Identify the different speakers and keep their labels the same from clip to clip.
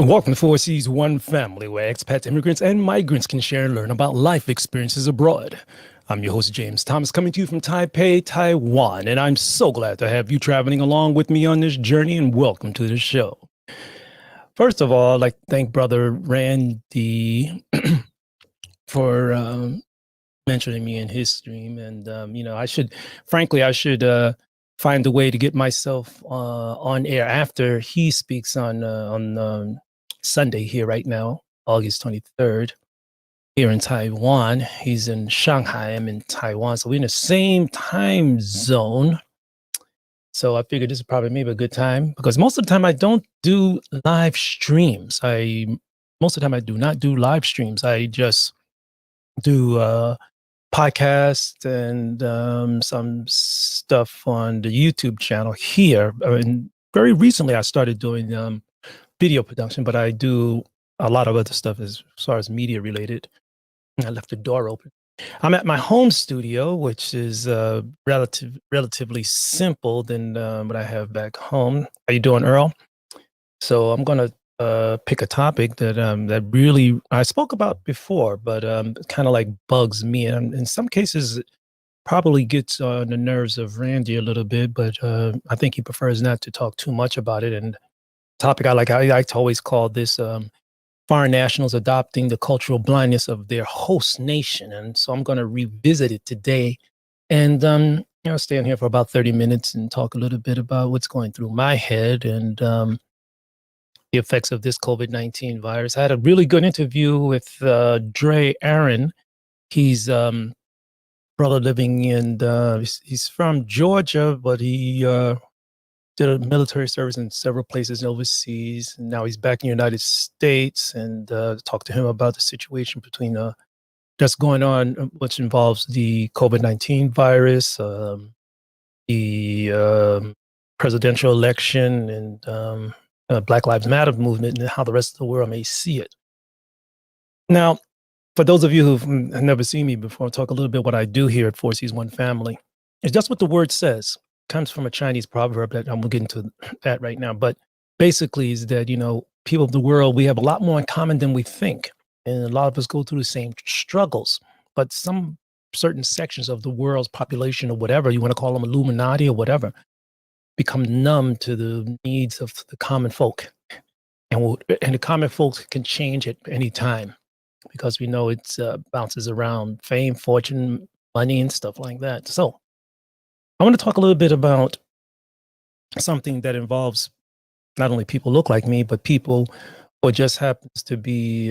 Speaker 1: Welcome to 4C's One Family, where expats, immigrants, and migrants can share and learn about life experiences abroad. I'm your host, James Thomas, coming to you from Taipei, Taiwan, and I'm so glad to have you traveling along with me on this journey, and welcome to the show. First of all, I'd like to thank Brother Randy for mentioning me in his stream, and I should find a way to get myself on air after he speaks on Sunday here right now, August 23rd, here in Taiwan. He's in Shanghai, I'm in Taiwan, so we're in the same time zone. So I figured this is probably maybe a good time, because most of the time I don't do live streams. Most of the time I do not do live streams. I just do podcast and some stuff on the YouTube channel here. And very recently I started doing video production, but I do a lot of other stuff as far as media related. I left the door open. I'm at my home studio, which is relatively simple than what I have back home. How you doing, Earl? So I'm gonna pick a topic that really I spoke about before, but kind of like bugs me, and in some cases it probably gets on the nerves of Randy a little bit, but I think he prefers not to talk too much about it. And topic I like to always call this foreign nationals adopting the cultural blindness of their host nation. And so I'm going to revisit it today, and stay in here for about 30 minutes and talk a little bit about what's going through my head and the effects of this COVID-19 virus. I had a really good interview with Dre Aaron. He's brother living in he's from Georgia, but he did a military service in several places overseas, and now he's back in the United States. And talked to him about the situation between that's going on, which involves the COVID-19 virus, the presidential election, and Black Lives Matter movement, and how the rest of the world may see it. Now, for those of you who've never seen me before, I'll talk a little bit what I do here at 4C's One Family. It's just what the word says. Comes from a Chinese proverb that I'm gonna get into that right now. But basically is that, people of the world, we have a lot more in common than we think. And a lot of us go through the same struggles. But some certain sections of the world's population, or whatever, you want to call them Illuminati or whatever, become numb to the needs of the common folk. And the common folks can change at any time, because we know it bounces around fame, fortune, money, and stuff like that. So I want to talk a little bit about something that involves not only people look like me, but people who just happens to be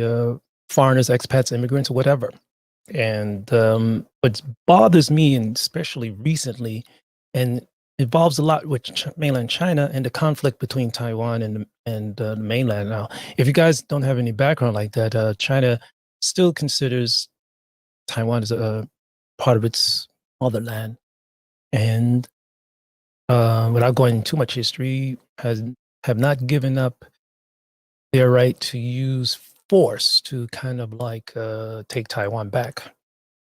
Speaker 1: foreigners, expats, immigrants, or whatever. And what bothers me, and especially recently, and involves a lot with mainland China and the conflict between Taiwan and the mainland. Now, if you guys don't have any background like that, China still considers Taiwan as a part of its motherland. And without going into too much history, have not given up their right to use force to kind of like take Taiwan back.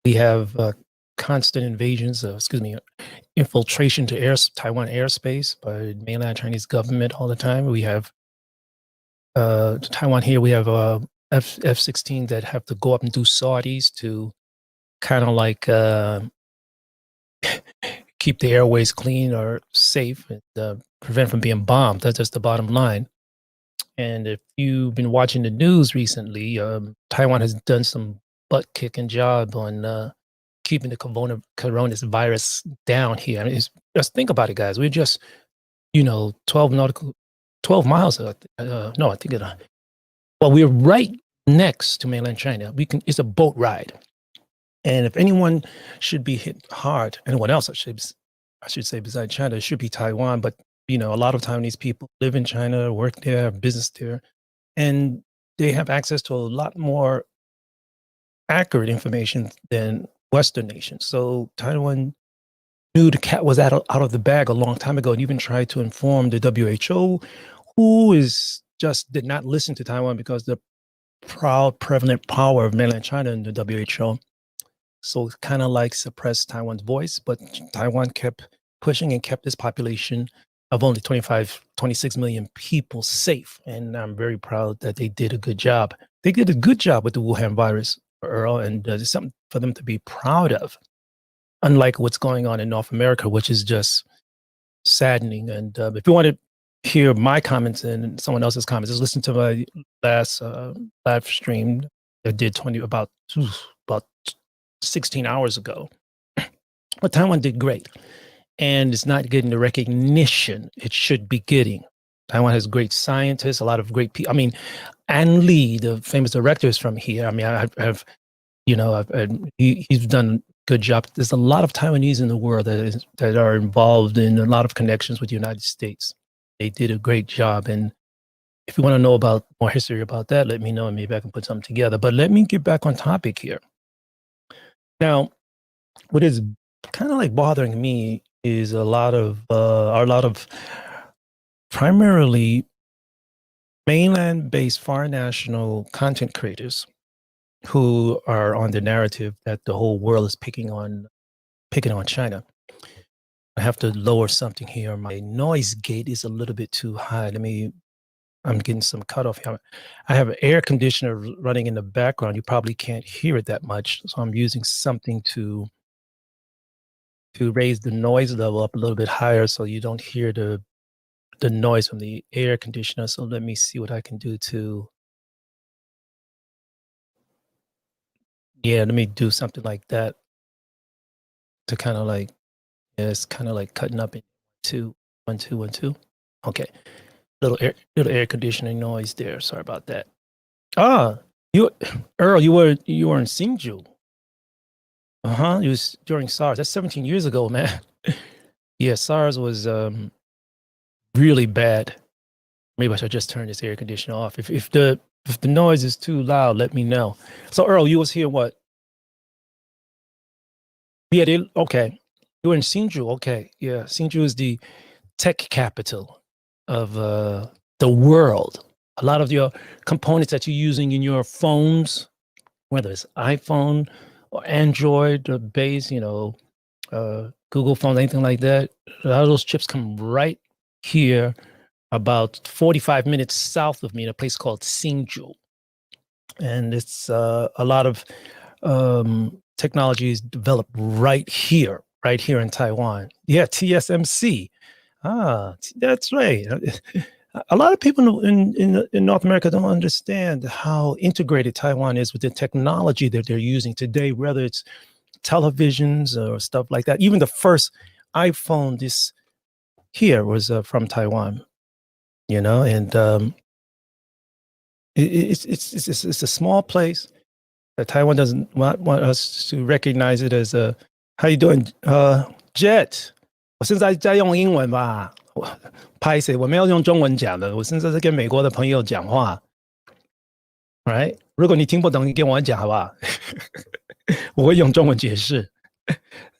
Speaker 1: We have constant invasions, infiltration to Taiwan airspace by mainland Chinese government all the time. We have Taiwan here. We have F-16 that have to go up and do sorties to kind of like keep the airways clean or safe, and prevent from being bombed. That's just the bottom line. And if you've been watching the news recently, Taiwan has done some butt-kicking job on keeping the coronavirus down here. I mean, just think about it, guys. We're just, 12 miles. No, I think it. Well, we're right next to mainland China. It's a boat ride. And if anyone should be hit hard, anyone else, I should say, besides China, it should be Taiwan. But a lot of time these people live in China, work there, have business there, and they have access to a lot more accurate information than Western nations. So Taiwan knew the cat was out of the bag a long time ago, and even tried to inform the WHO, who did not listen to Taiwan because the proud, prevalent power of mainland China in the WHO. So kind of like suppressed Taiwan's voice, but Taiwan kept pushing and kept its population of only 25, 26 million people safe. And I'm very proud that they did a good job. They did a good job with the Wuhan virus, Earl, and it's something for them to be proud of, unlike what's going on in North America, which is just saddening. And if you want to hear my comments and someone else's comments, just listen to my last live stream I did about 16 hours ago. But Taiwan did great, and it's not getting the recognition it should be getting. Taiwan has great scientists, a lot of great people. I mean, An Lee, the famous director, is from here. I mean, he's done a good job. There's a lot of Taiwanese in the world that are involved in a lot of connections with the United States. They did a great job, and if you want to know about more history about that, let me know, and maybe I can put something together. But let me get back on topic here. Now, what is kind of like bothering me is a lot of primarily mainland-based foreign national content creators who are on the narrative that the whole world is picking on China. I have to lower something here. My noise gate is a little bit too high. I'm getting some cutoff here. I have an air conditioner running in the background. You probably can't hear it that much, so I'm using something to raise the noise level up a little bit higher so you don't hear the noise from the air conditioner. So let me see what I can do let me do something like that to kind of like, it's kind of like cutting up in 2, 1, 2, 1, 2. Okay. Little air conditioning noise there. Sorry about that. Earl, you were in Hsinchu. It was during SARS. That's 17 years ago, man. Yeah, SARS was really bad. Maybe I should just turn this air conditioner off. If the noise is too loud, let me know. So Earl, you was here what? Yeah, okay. You were in Hsinchu. Okay, yeah. Hsinchu is the tech capital of the world. A lot of your components that you're using in your phones, whether it's iPhone or Android or base, Google phones, anything like that, a lot of those chips come right here, about 45 minutes south of me, in a place called Hsinchu. And it's a lot of technology is developed right here in Taiwan. Yeah, TSMC. That's right. A lot of people in North America don't understand how integrated Taiwan is with the technology that they're using today, whether it's televisions or stuff like that. Even the first iPhone this here was from Taiwan, and it's a small place that Taiwan doesn't want us to recognize it as a. How you doing, Jet？我现在在用英文吧，拍谁？我没有用中文讲的，我现在在跟美国的朋友讲话。Right？如果你听不懂，你跟我讲好不好？我会用中文解释。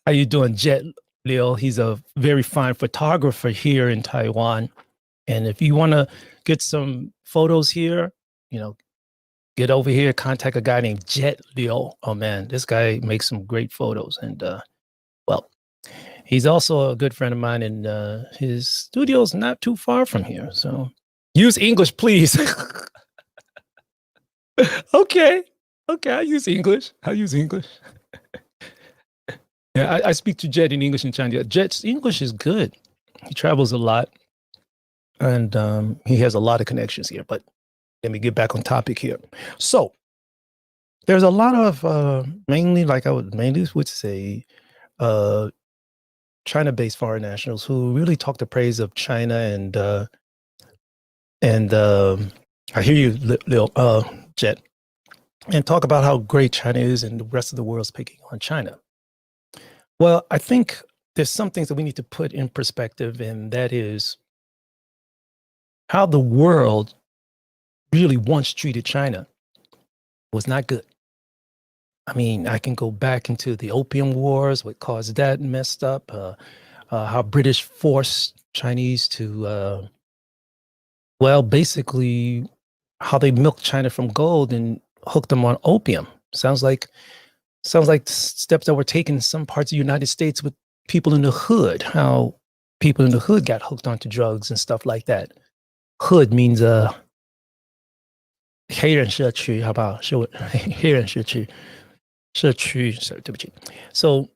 Speaker 1: How you doing, Jet Liu? He's a very fine photographer here in Taiwan. And if you want to get some photos here, get over here, contact a guy named Jet Liu. Oh man, this guy makes some great photos. And he's also a good friend of mine, and his studio's not too far from here. So use English, please. Okay, I use English. Yeah, I speak to Jet in English in China. Jet's English is good. He travels a lot, and he has a lot of connections here. But let me get back on topic here. So there's a lot of mainly would say China-based foreign nationals who really talk the praise of China, and I hear you, Jet, and talk about how great China is and the rest of the world's picking on China. Well, I think there's some things that we need to put in perspective, and that is how the world really once treated China was not good. I mean, I can go back into the Opium Wars, what caused that messed up, how British forced Chinese to, basically how they milked China from gold and hooked them on opium. Sounds like steps that were taken in some parts of the United States with people in the hood, how people in the hood got hooked onto drugs and stuff like that. Hood means 黑人社区，好不好？是黑人社区，对不起。So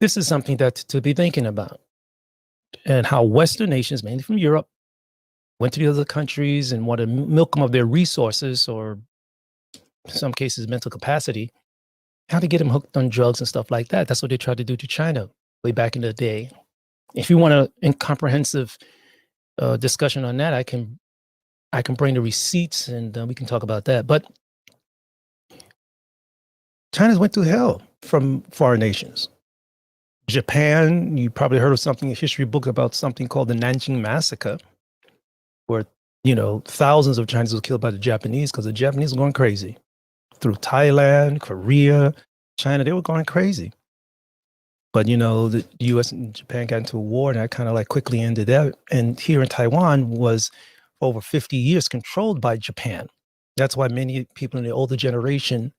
Speaker 1: this is something that to be thinking about, and how Western nations, mainly from Europe, went to the other countries and wanted to milk them of their resources, or in some cases mental capacity, how to get them hooked on drugs and stuff like that. That's what they tried to do to China way back in the day. If you want a incomprehensive discussion on that, I can bring the receipts and we can talk about that. But China's went through hell from foreign nations. Japan, you probably heard of something, a history book about something called the Nanjing Massacre, where, thousands of Chinese were killed by the Japanese because the Japanese were going crazy. Through Thailand, Korea, China, they were going crazy. But, the US and Japan got into a war, and that kind of like quickly ended that. And here in Taiwan was over 50 years controlled by Japan. That's why many people in the older generation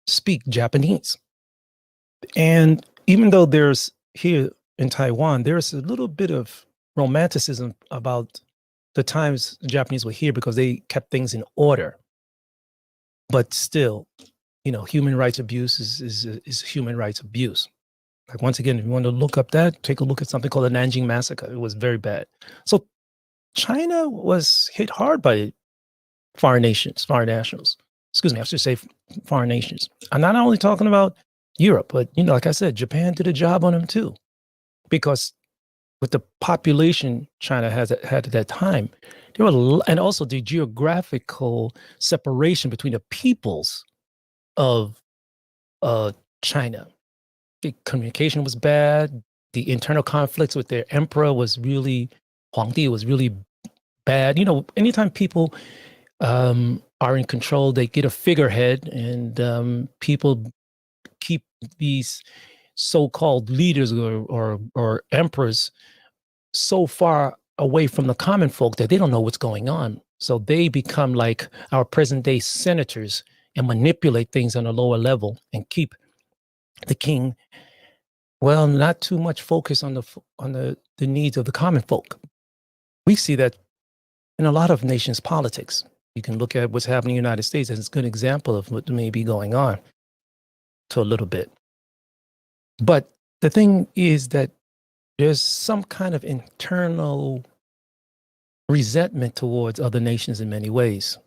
Speaker 1: speak Japanese. And even though there's here in Taiwan, there's a little bit of romanticism about the times the Japanese were here because they kept things in order. But still, human rights abuse is human rights abuse. Like, once again, if you want to look up that, take a look at something called the Nanjing Massacre. It was very bad. So China was hit hard by foreign nationals. Excuse me, I should say foreign nations. I'm not only talking about Europe, but, like I said, Japan did a job on them too. Because with the population China had at that time, there were, and also the geographical separation between the peoples of China. The communication was bad. The internal conflicts with their emperor was really, Huangdi was really bad. Anytime people are in control, they get a figurehead, and people keep these so-called leaders or emperors so far away from the common folk that they don't know what's going on. So they become like our present-day senators and manipulate things on a lower level and keep the king, well, not too much focus on the needs of the common folk. We see that in a lot of nations' politics. You can look at what's happening in the United States as a good example of what may be going on to a little bit. But the thing is that there's some kind of internal resentment towards other nations in many ways.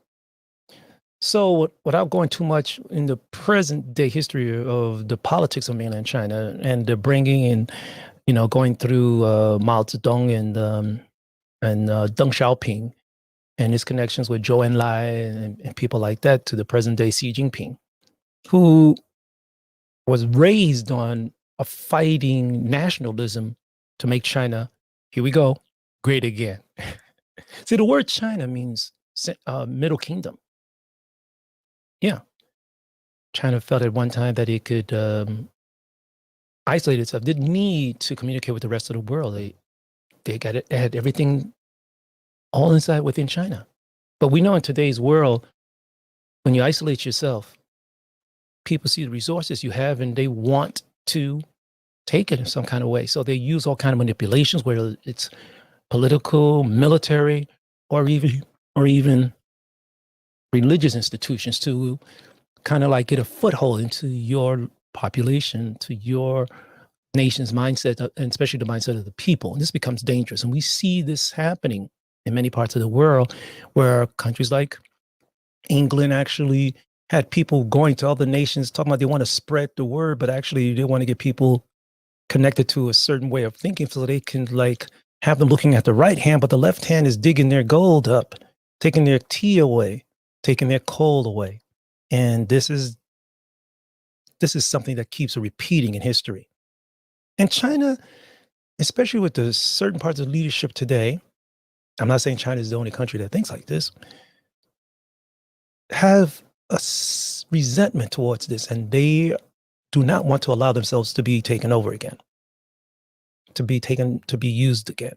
Speaker 1: So without going too much in the present day history of the politics of mainland China and the bringing in, going through Mao Zedong and Deng Xiaoping and his connections with Zhou Enlai and people like that to the present day Xi Jinping, who was raised on a fighting nationalism to make China, here we go, great again. See, the word China means Middle Kingdom. Yeah. China felt at one time that it could isolate itself, didn't need to communicate with the rest of the world. They had everything all inside within China. But we know in today's world, when you isolate yourself, people see the resources you have and they want to take it in some kind of way. So they use all kind of manipulations, whether it's political, military, or even religious institutions, to kind of like get a foothold into your population, to your nation's mindset, and especially the mindset of the people. And this becomes dangerous. And we see this happening in many parts of the world, where countries like England actually had people going to other nations talking about they want to spread the word, but actually they want to get people connected to a certain way of thinking so they can like have them looking at the right hand, but the left hand is digging their gold up, taking their tea away, taking their coal away. And this is something that keeps repeating in history. And China, especially with the certain parts of leadership today, I'm not saying China is the only country that thinks like this, have a resentment towards this, and they do not want to allow themselves to be taken over again, to be used again.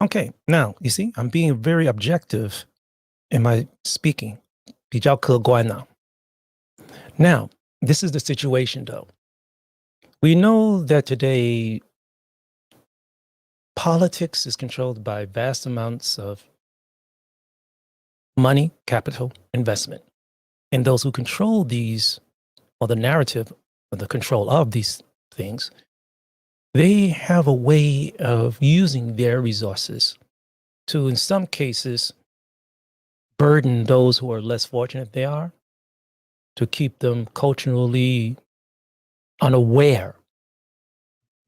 Speaker 1: Okay, now, you see, I'm being very objective in my speaking. 比较客观now. Now, this is the situation though. We know that today Politics is controlled by vast amounts of money, capital, investment. And those who control these, or the narrative, or the control of these things, they have a way of using their resources to, in some cases, burden those who are less fortunate they are, to keep them culturally unaware,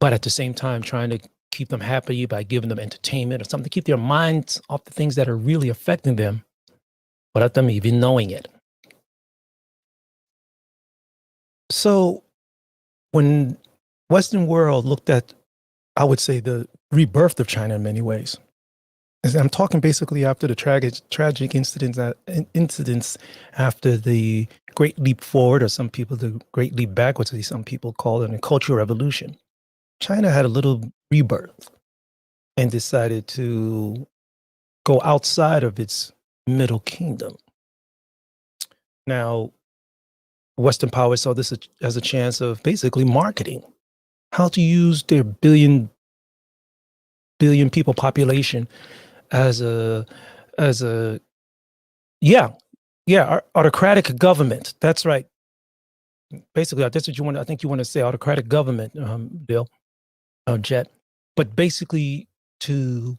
Speaker 1: but at the same time trying to keep them happy by giving them entertainment or something to keep their minds off the things that are really affecting them without them even knowing it. So when Western world looked at, I would say, the rebirth of China in many ways, I'm talking basically after the tragic incidents after the Great Leap Forward, or some people the Great Leap Backwards, as some people call it, a Cultural Revolution. China had a little rebirth and decided to go outside of its middle kingdom. Now, Western powers saw this as a chance of basically marketing, how to use their billion people population as a autocratic government. That's right. Basically, that's what you want. I think you want to say autocratic government, Bill, Jet. But basically, to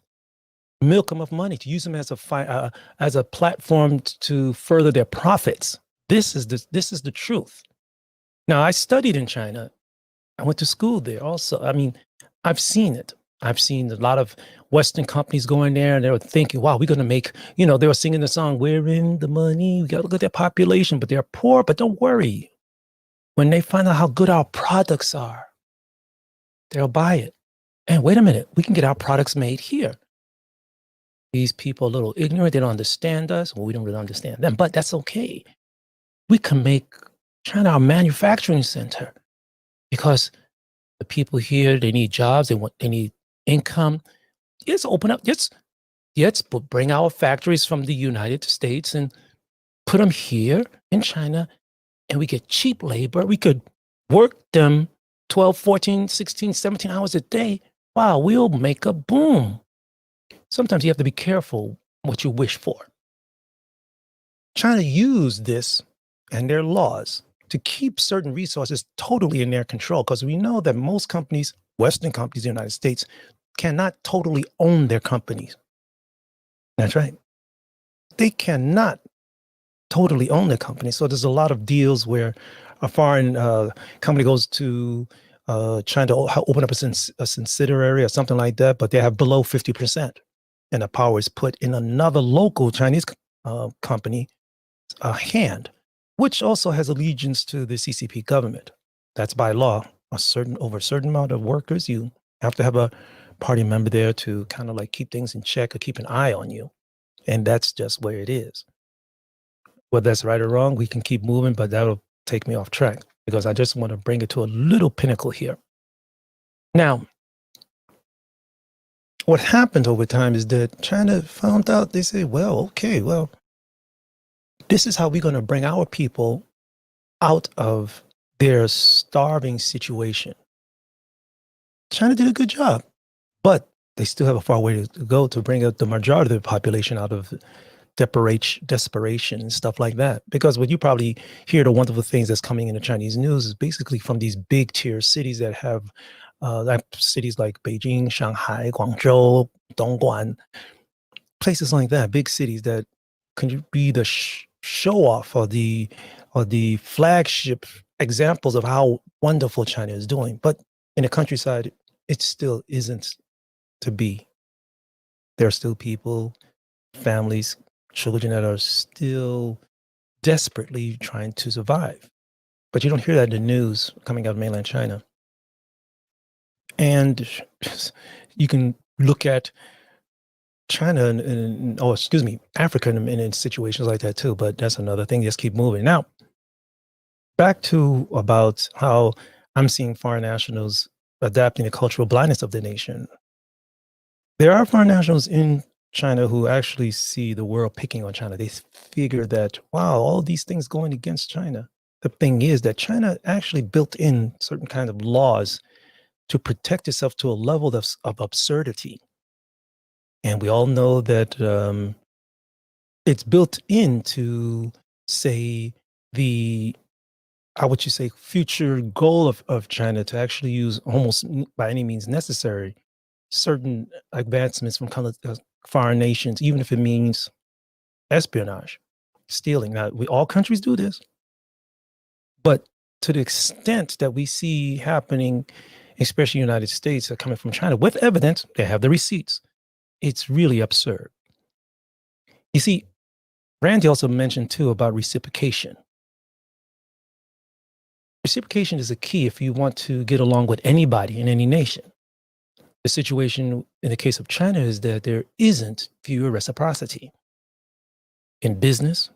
Speaker 1: milk them of money, to use them as a platform to further their profits. This is the truth. Now, I studied in China. I went to school there also. I mean, I've seen it. I've seen a lot of Western companies going there and they were thinking, wow, we're going to make, they were singing the song, we're in the money. We got to look at their population, but they're poor. But don't worry. When they find out how good our products are, they'll buy it. And wait a minute, we can get our products made here. These people are a little ignorant. They don't understand us. Well, we don't really understand them, but that's okay. We can make China our manufacturing center because the people here, they need jobs. They need income. Let's open up. Let's bring our factories from the United States and put them here in China, and we get cheap labor. We could work them 12, 14, 16, 17 hours a day. Wow, we'll make a boom. Sometimes you have to be careful what you wish for. China used this and their laws to keep certain resources totally in their control, because we know that most companies, Western companies in the United States, cannot totally own their companies. That's right. They cannot totally own their company. So there's a lot of deals where a foreign company goes to trying to open up a subsidiary or something like that, but they have below 50%. And the power is put in another local Chinese company hand, which also has allegiance to the CCP government. That's by law. Over a certain amount of workers, you have to have a party member there to kind of like keep things in check or keep an eye on you. And that's just where it is. Whether that's right or wrong, we can keep moving, but that'll take me off track because I just want to bring it to a little pinnacle here. Now, what happened over time is that China found out, they say, this is how we're going to bring our people out of their starving situation. China did a good job, but they still have a far way to go to bring out the majority of the population out of desperation and stuff like that. Because what you probably hear, the wonderful things that's coming in the Chinese news is basically from these big tier cities that have cities like Beijing, Shanghai, Guangzhou, Dongguan, places like that, big cities that can be the show off or the flagship examples of how wonderful China is doing. But in the countryside, it still isn't to be. There are still people, families, children that are still desperately trying to survive. But you don't hear that in the news coming out of mainland China. And you can look at China Africa in situations like that too, but that's another thing. Just keep moving. Now, back to about how I'm seeing foreign nationals adapting the cultural blindness of the nation. There are foreign nationals in China who actually see the world picking on China. They figure that, wow, all these things going against China. The thing is that China actually built in certain kind of laws to protect itself to a level of absurdity. And we all know that it's built into, say, the, how would you say, future goal of China to actually use almost by any means necessary certain advancements from foreign nations, even if it means espionage, stealing. Now, all countries do this, but to the extent that we see happening, especially United States, are coming from China with evidence, they have the receipts. It's really absurd. You see, Randy also mentioned too about reciprocation. Reciprocation is a key if you want to get along with anybody in any nation. The situation in the case of China is that there isn't pure reciprocity. In business,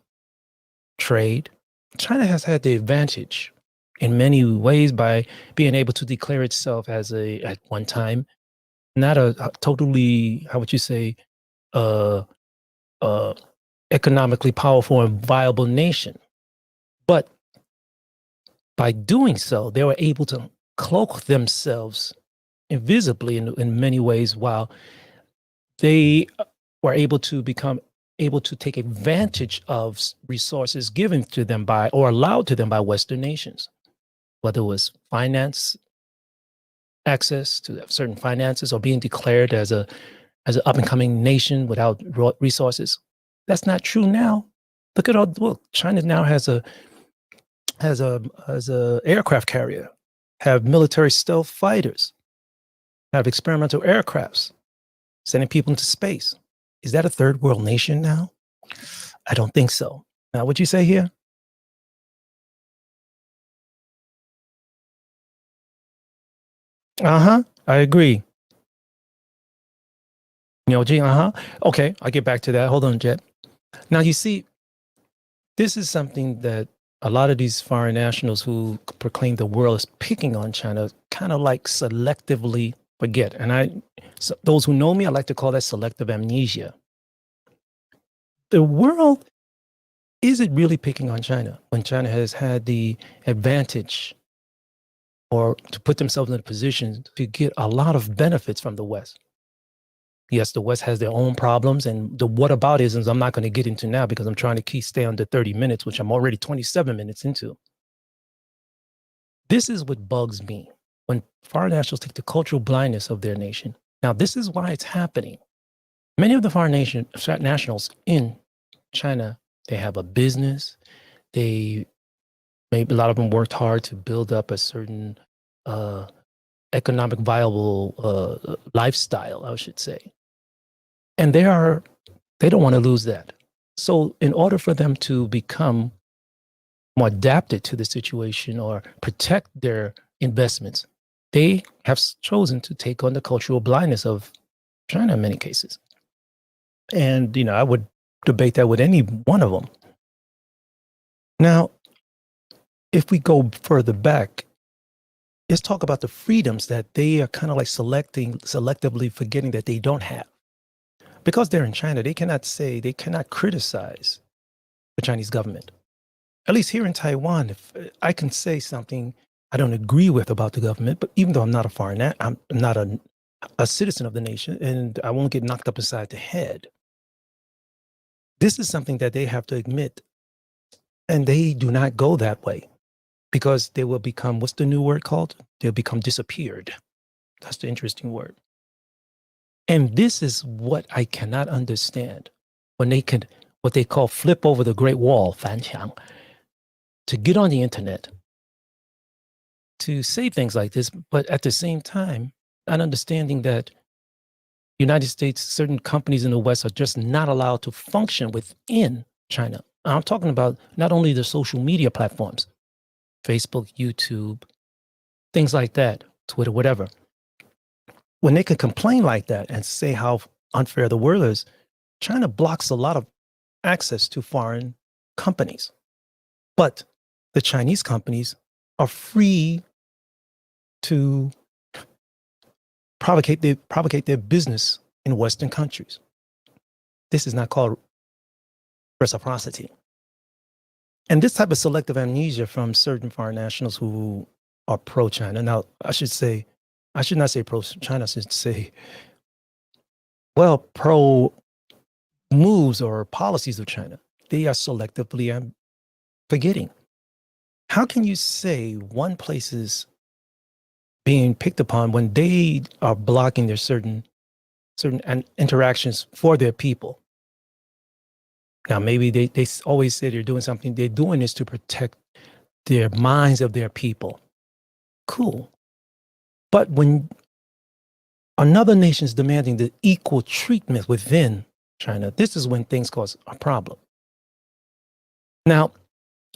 Speaker 1: trade, China has had the advantage in many ways by being able to declare itself as at one time, not a totally, how would you say, uh, economically powerful and viable nation. But by doing so, they were able to cloak themselves invisibly in many ways, while they were able to become able to take advantage of resources given to them by or allowed to them by Western nations, whether it was finance, access to certain finances, or being declared as an up and coming nation without resources. That's not true now. Look at China now has a aircraft carrier, have military stealth fighters, have experimental aircrafts, sending people into space. Is that a third world nation now? I don't think so. Now, what'd you say here? I agree. Okay, I'll get back to that. Hold on, Jet. Now, you see, this is something that a lot of these foreign nationals who proclaim the world is picking on China kind of like selectively forget. And those who know me, I like to call that selective amnesia. The world isn't really picking on China when China has had the advantage or to put themselves in a position to get a lot of benefits from the West. Yes, the West has their own problems, and the whataboutisms I'm not going to get into now because I'm trying to stay under 30 minutes, which I'm already 27 minutes into. This is what bugs me when foreign nationals take the cultural blindness of their nation. Now, this is why it's happening. Many of the foreign nationals in China, they have a business. Maybe a lot of them worked hard to build up a certain economic viable lifestyle, I should say. And they don't want to lose that. So in order for them to become more adapted to the situation or protect their investments, they have chosen to take on the cultural blindness of China in many cases. And, I would debate that with any one of them. Now, if we go further back, let's talk about the freedoms that they are kind of like selectively forgetting that they don't have. Because they're in China, they cannot criticize the Chinese government. At least here in Taiwan, if I can say something I don't agree with about the government, but even though I'm not a foreigner, I'm not a citizen of the nation, and I won't get knocked up beside the head. This is something that they have to admit, and they do not go that way because they will become, what's the new word called? They'll become disappeared. That's the interesting word. And this is what I cannot understand when they can, what they call flip over the Great Wall, 翻墙, to get on the internet, to say things like this, but at the same time, not understanding that United States, certain companies in the West are just not allowed to function within China. I'm talking about not only the social media platforms, Facebook, YouTube, things like that, Twitter, whatever. When they can complain like that and say how unfair the world is, China blocks a lot of access to foreign companies. But the Chinese companies are free to propagate their business in Western countries. This is not called reciprocity. And this type of selective amnesia from certain foreign nationals who are pro-China. Now, I should say, I should not say pro-China, I should say, well, pro moves or policies of China. They are selectively forgetting. How can you say one place is being picked upon when they are blocking their certain interactions for their people? Now, maybe they always say they're doing something. They're doing this to protect their minds of their people. Cool. But when another nation is demanding the equal treatment within China, this is when things cause a problem. Now,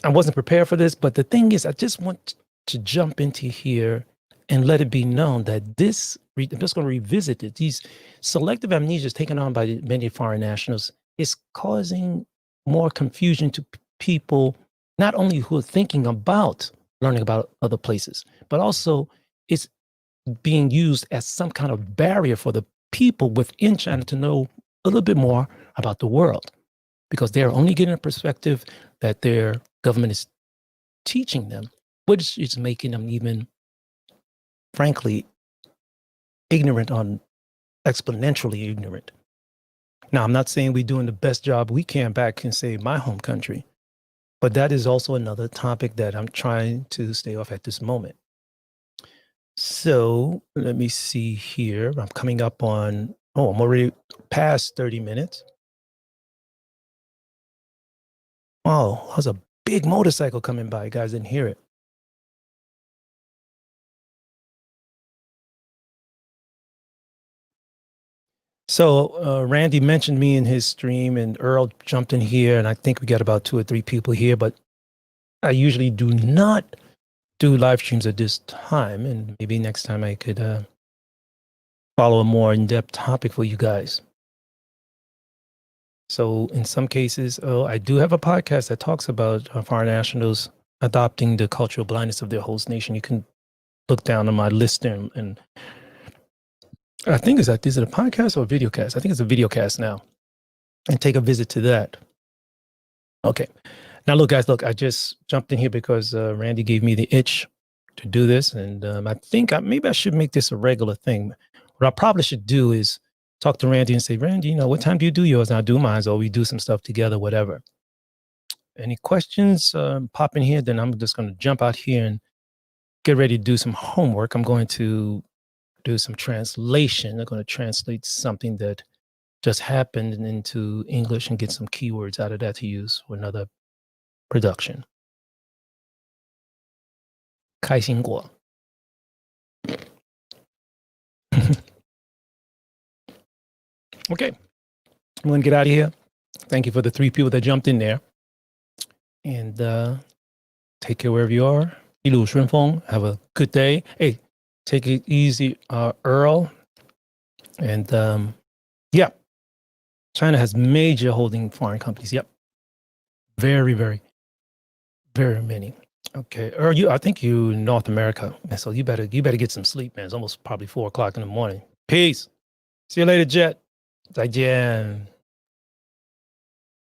Speaker 1: I wasn't prepared for this, but the thing is, I just want to jump into here and let it be known that I'm just going to revisit it. These selective amnesias taken on by many foreign nationals is causing more confusion to people, not only who are thinking about learning about other places, but also it's being used as some kind of barrier for the people within China to know a little bit more about the world, because they're only getting a perspective that their government is teaching them, which is making them even, frankly, ignorant on exponentially ignorant. Now, I'm not saying we're doing the best job we can back in, say, my home country, but that is also another topic that I'm trying to stay off at this moment. So let me see here. I'm coming up on, I'm already past 30 minutes. Oh, there's a big motorcycle coming by. You guys didn't hear it. So Randy mentioned me in his stream, and Earl jumped in here, and I think we got about 2 or 3 people here, but I usually do not do live streams at this time, and maybe next time I could follow a more in-depth topic for you guys. So in some cases, I do have a podcast that talks about foreign nationals adopting the cultural blindness of their host nation. You can look down on my list there, and I think is it a podcast or a video cast? I think it's a video cast now, and take a visit to that. Okay. Now, look, guys, I just jumped in here because Randy gave me the itch to do this. And I think maybe I should make this a regular thing. What I probably should do is talk to Randy and say, Randy, what time do you do yours? And I'll do mine, or we do some stuff together, whatever. Any questions pop in here, then I'm just going to jump out here and get ready to do some homework. I'm going to do some translation. I'm going to translate something that just happened into English and get some keywords out of that to use for another production. 开心果. Okay, I'm going to get out of here. Thank you for the 3 people that jumped in there. And take care wherever you are. 一路顺风. Have a good day. Hey, take it easy, Earl. And yeah, China has major holding foreign companies. Yep. Very, very, very many. Okay. Earl, I think you in North America. So you better get some sleep, man. It's almost probably 4 o'clock in the morning. Peace. See you later, Jet. 再见.